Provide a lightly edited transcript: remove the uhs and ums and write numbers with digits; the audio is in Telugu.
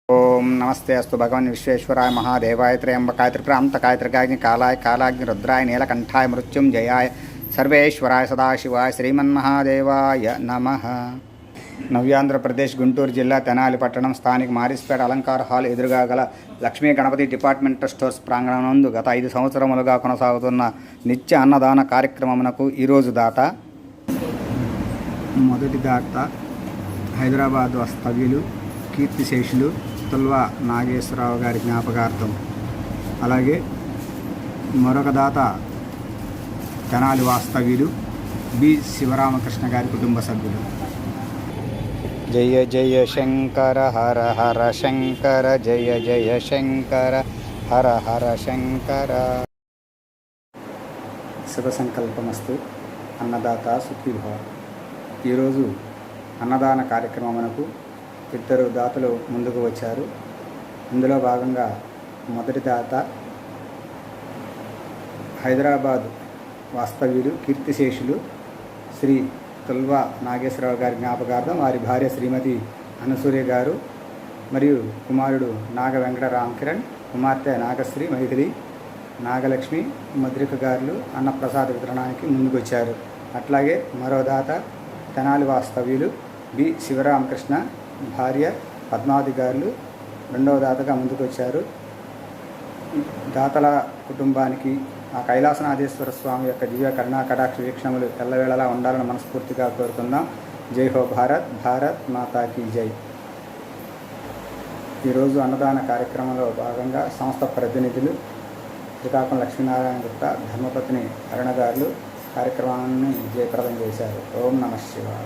ओम नमस्ते अस्तु भगवान विश्वेश्वराय महादेवाय त्र्यंबकाय त्रिप्रांतकाय त्रिकाग्नि कालाय कालाग्नि रुद्राय नीलकंठाय मृत्युंजयाय सर्वेश्वराय सदाशिवाय श्रीमन्महादेवाय नमः। नव्యాంధ్రప్రదేశ్ గుంటూరు జిల్లా తెనాలి పట్టణం స్థానిక మారిస్పేట అలంకార హాల్ ఎదురుగా గల లక్ష్మీ గణపతి డిపార్ట్మెంటల్ స్టోర్స్ ప్రాంగణంలో గత 5 సంవత్సరములుగా కొనసాగుతున్న నిత్య అన్నదాన కార్యక్రమమునకు ఈరోజు దాత మొదటి దాత హైదరాబాద్ వాస్తవ్యులు కీర్తిశేషులు తుల్వా నాగేశ్వరరావు గారి జ్ఞాపకార్థం, అలాగే మరొక దాత తెనాలి వాస్తవ్యులు బి శివరామకృష్ణ గారి కుటుంబ సభ్యులు. జయ జయ శంకర హర హర శంకర, జయ జయ శంకర హర హర శంకర. శుభ సంకల్పమస్తు. అన్నదాత సుఖీభవ. ఈరోజు అన్నదాన కార్యక్రమమునకు ఇద్దరు దాతలు ముందుకు వచ్చారు. ఇందులో భాగంగా మొదటి దాత హైదరాబాద్ వాస్తవ్యులు కీర్తిశేషులు శ్రీ తుల్వా నాగేశ్వరరావు గారి జ్ఞాపకార్థం వారి భార్య శ్రీమతి అనసూయ గారు మరియు కుమారుడు నాగ వెంకట రామకిరణ్, కుమార్తె నాగశ్రీ మైథిలి, నాగలక్ష్మి ముద్రిక గారులు అన్నప్రసాద వితరణానికి ముందుకొచ్చారు. అట్లాగే మరో దాత తెనాలి వాస్తవ్యులు బి శివరామకృష్ణ, భార్య పద్మావతి గారులు రెండవ దాతగా ముందుకొచ్చారు. దాతల కుటుంబానికి ఆ కైలాసనాథేశ్వర స్వామి యొక్క దివ్య కరుణా కటాక్ష వీక్షణములు ఎల్లవేళలా ఉండాలని మనస్ఫూర్తిగా కోరుకుందాం. జై హో భారత్, భారత్ మాతాకి జై. ఈరోజు అన్నదాన కార్యక్రమంలో భాగంగా సంస్థ ప్రతినిధులు శ్రీకాకుళం లక్ష్మీనారాయణ గుప్తా, ధర్మపత్ని అరుణ గారులు కార్యక్రమాన్ని జయప్రదం చేశారు. ఓం నమః శివాయ.